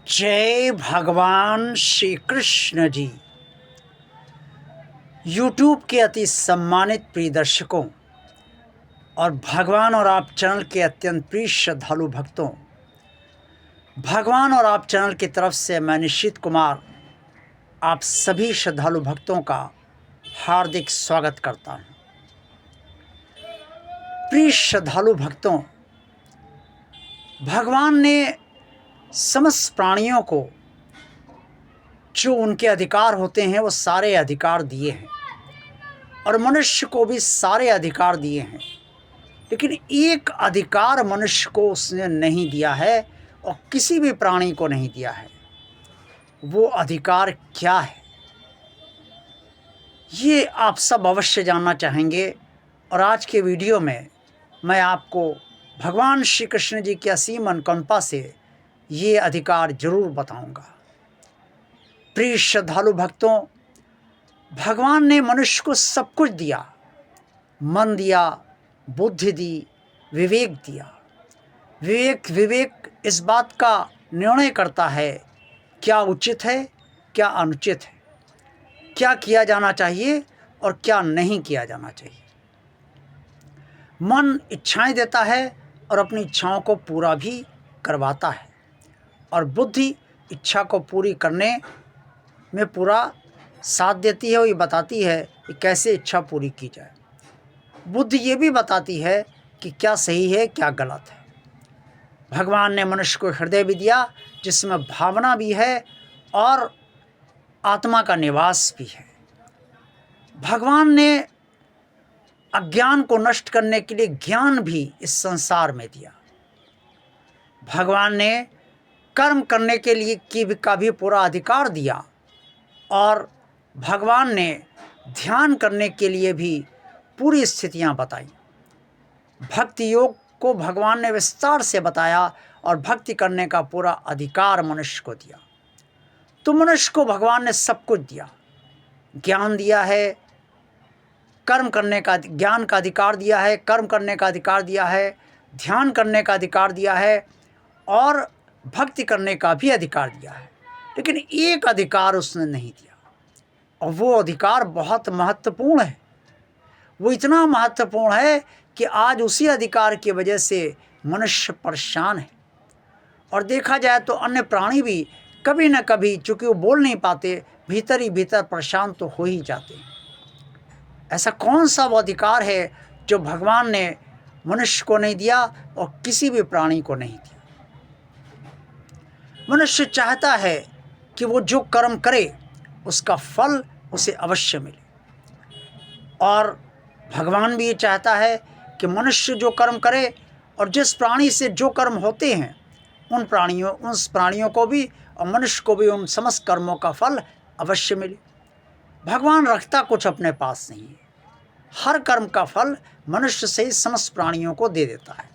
जय भगवान श्री कृष्ण जी। यूट्यूब के अति सम्मानित प्रिय दर्शकों और भगवान और आप चैनल के अत्यंत प्रिय श्रद्धालु भक्तों, भगवान और आप चैनल की तरफ से मैं निश्चित कुमार आप सभी श्रद्धालु भक्तों का हार्दिक स्वागत करता हूं। प्रिय श्रद्धालु भक्तों, भगवान ने समस्त प्राणियों को जो उनके अधिकार होते हैं वो सारे अधिकार दिए हैं और मनुष्य को भी सारे अधिकार दिए हैं, लेकिन एक अधिकार मनुष्य को उसने नहीं दिया है और किसी भी प्राणी को नहीं दिया है। वो अधिकार क्या है, ये आप सब अवश्य जानना चाहेंगे और आज के वीडियो में मैं आपको भगवान श्री कृष्ण जी की असीम अनुकंपा से ये अधिकार जरूर बताऊंगा। प्रिय श्रद्धालु भक्तों, भगवान ने मनुष्य को सब कुछ दिया, मन दिया, बुद्धि दी, विवेक दिया। विवेक इस बात का निर्णय करता है क्या उचित है, क्या अनुचित है, क्या किया जाना चाहिए और क्या नहीं किया जाना चाहिए। मन इच्छाएं देता है और अपनी इच्छाओं को पूरा भी करवाता है और बुद्धि इच्छा को पूरी करने में पूरा साथ देती है और ये बताती है कि कैसे इच्छा पूरी की जाए। बुद्धि ये भी बताती है कि क्या सही है, क्या गलत है। भगवान ने मनुष्य को हृदय भी दिया जिसमें भावना भी है और आत्मा का निवास भी है। भगवान ने अज्ञान को नष्ट करने के लिए ज्ञान भी इस संसार में दिया। भगवान ने कर्म करने के लिए का भी पूरा अधिकार दिया और भगवान ने ध्यान करने के लिए भी पूरी स्थितियां बताई। भक्ति योग को भगवान ने विस्तार से बताया और भक्ति करने का पूरा अधिकार मनुष्य को दिया। तो मनुष्य को भगवान ने सब कुछ दिया, ज्ञान दिया है, कर्म करने का ज्ञान का अधिकार दिया है, कर्म करने का अधिकार दिया है, ध्यान करने का अधिकार दिया है और भक्ति करने का भी अधिकार दिया है। लेकिन एक अधिकार उसने नहीं दिया और वो अधिकार बहुत महत्वपूर्ण है। वो इतना महत्वपूर्ण है कि आज उसी अधिकार की वजह से मनुष्य परेशान है। और देखा जाए तो अन्य प्राणी भी कभी न कभी, चूँकि वो बोल नहीं पाते, भीतर ही भीतर परेशान तो हो ही जाते हैं। ऐसा कौन सा वो अधिकार है जो भगवान ने मनुष्य को नहीं दिया और किसी भी प्राणी को नहीं दिया। मनुष्य चाहता है कि वो जो कर्म करे उसका फल उसे अवश्य मिले और भगवान भी ये चाहता है कि मनुष्य जो कर्म करे और जिस प्राणी से जो कर्म होते हैं उन प्राणियों को भी और मनुष्य को भी उन समस्त कर्मों का फल अवश्य मिले। भगवान रखता कुछ अपने पास नहीं है, हर कर्म का फल मनुष्य से ही समस्त प्राणियों को दे देता है।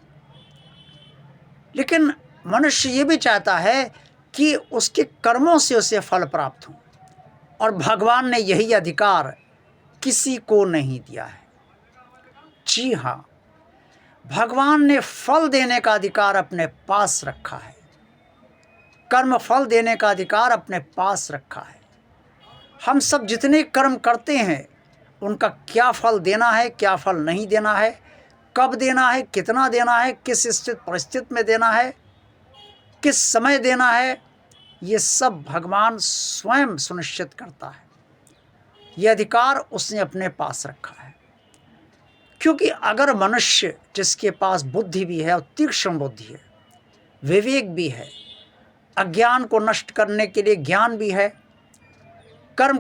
लेकिन मनुष्य ये भी चाहता है कि उसके कर्मों से उसे फल प्राप्त हो और भगवान ने यही अधिकार किसी को नहीं दिया है। जी हाँ, भगवान ने फल देने का अधिकार अपने पास रखा है, कर्म फल देने का अधिकार अपने पास रखा है। हम सब जितने कर्म करते हैं उनका क्या फल देना है, क्या फल नहीं देना है, कब देना है, कितना देना है, किस स्थिति परिस्थिति में देना है, किस समय देना है, ये सब भगवान स्वयं सुनिश्चित करता है। ये अधिकार उसने अपने पास रखा है। क्योंकि अगर मनुष्य जिसके पास बुद्धि भी है और तीक्ष्ण बुद्धि है, विवेक भी है, अज्ञान को नष्ट करने के लिए ज्ञान भी है, कर्म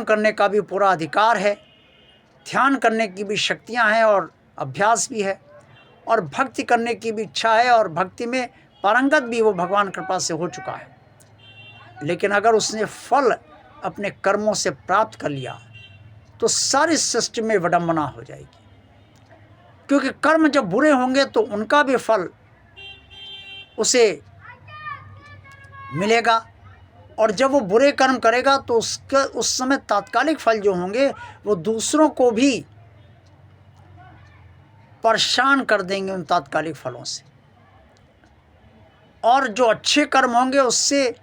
करने का भी पूरा अधिकार है, ध्यान करने की भी शक्तियां हैं और अभ्यास भी है और भक्ति करने की भी इच्छा है और भक्ति में पारंगत भी वो भगवान कृपा से हो चुका है। लेकिन अगर उसने फल अपने कर्मों से प्राप्त कर लिया तो सारी सृष्टि में विडंबना हो जाएगी। क्योंकि कर्म जब बुरे होंगे तो उनका भी फल उसे मिलेगा और जब वो बुरे कर्म करेगा तो उसका उस समय तात्कालिक फल जो होंगे वो दूसरों को भी परेशान कर देंगे उन तात्कालिक फलों से। और जो अच्छे कर्म होंगे उससे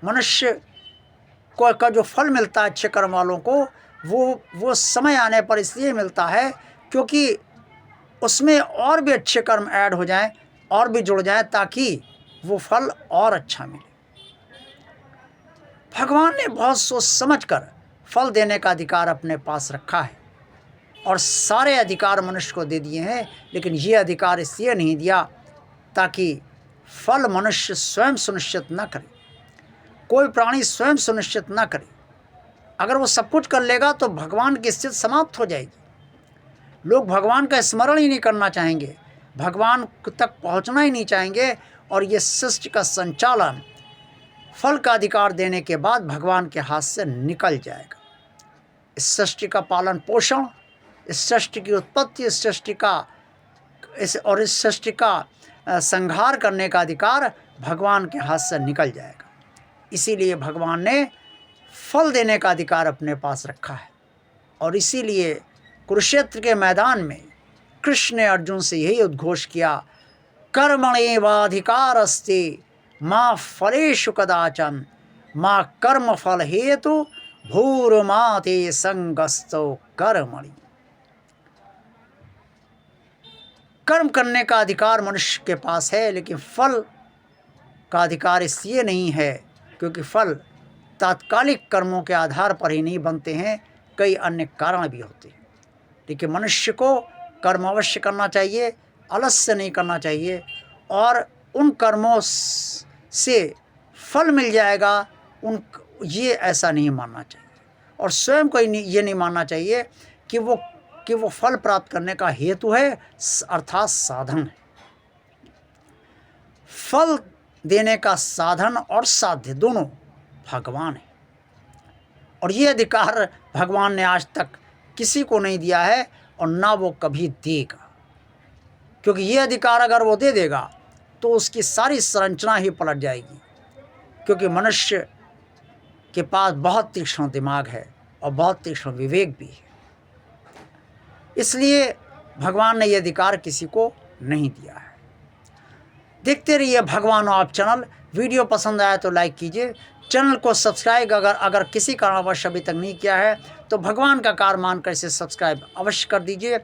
मनुष्य को का जो फल मिलता है अच्छे कर्म वालों को, वो समय आने पर इसलिए मिलता है क्योंकि उसमें और भी अच्छे कर्म ऐड हो जाएं और भी जुड़ जाएं ताकि वो फल और अच्छा मिले। भगवान ने बहुत सोच समझकर फल देने का अधिकार अपने पास रखा है और सारे अधिकार मनुष्य को दे दिए हैं, लेकिन ये अधिकार इसलिए नहीं दिया ताकि फल मनुष्य स्वयं सुनिश्चित न करे, कोई प्राणी स्वयं सुनिश्चित न करे। अगर वो सब कुछ कर लेगा तो भगवान की स्थिति समाप्त हो जाएगी। लोग भगवान का स्मरण ही नहीं करना चाहेंगे, भगवान तक पहुंचना ही नहीं चाहेंगे और ये सृष्टि का संचालन फल का अधिकार देने के बाद भगवान के हाथ से निकल जाएगा। इस सृष्टि का पालन पोषण, इस सृष्टि की उत्पत्ति, इस सृष्टि का संहार करने का अधिकार भगवान के हाथ से निकल जाएगा। इसीलिए भगवान ने फल देने का अधिकार अपने पास रखा है और इसीलिए कुरुक्षेत्र के मैदान में कृष्ण ने अर्जुन से यही उद्घोष किया, कर्मण्येवाधिकारस्ते मा फलेषु कदाचन मा कर्म फल हेतु भूर्मा ते संगस्तो कर्मणि। कर्म करने का अधिकार मनुष्य के पास है, लेकिन फल का अधिकार इसलिए नहीं है क्योंकि फल तात्कालिक कर्मों के आधार पर ही नहीं बनते हैं, कई अन्य कारण भी होते हैं। लेकिन मनुष्य को कर्म अवश्य करना चाहिए, आलस्य नहीं करना चाहिए और उन कर्मों से फल मिल जाएगा ये ऐसा नहीं मानना चाहिए और स्वयं को ये नहीं मानना चाहिए कि वो फल प्राप्त करने का हेतु है अर्थात साधन है। फल देने का साधन और साध्य दोनों भगवान है और ये अधिकार भगवान ने आज तक किसी को नहीं दिया है और ना वो कभी देगा, क्योंकि ये अधिकार अगर वो दे देगा तो उसकी सारी संरचना ही पलट जाएगी, क्योंकि मनुष्य के पास बहुत तीक्ष्ण दिमाग है और बहुत तीक्ष्ण विवेक भी है। इसलिए भगवान ने ये अधिकार किसी को नहीं दिया है। देखते रहिए भगवान आप चैनल। वीडियो पसंद आया तो लाइक कीजिए, चैनल को सब्सक्राइब अगर किसी कारणवश अभी तक नहीं किया है तो भगवान का कार्य मानकर इसे सब्सक्राइब अवश्य कर दीजिए।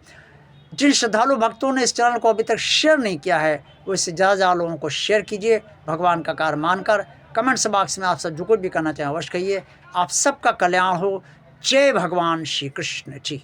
जिन श्रद्धालु भक्तों ने इस चैनल को अभी तक शेयर नहीं किया है वो इससे ज़्यादा लोगों को शेयर कीजिए भगवान का कार्य मानकर। कमेंट्स बॉक्स में आप सब जो कुछ भी करना चाहें अवश्य कहिए। आप सबका कल्याण हो। जय भगवान श्री कृष्ण जी।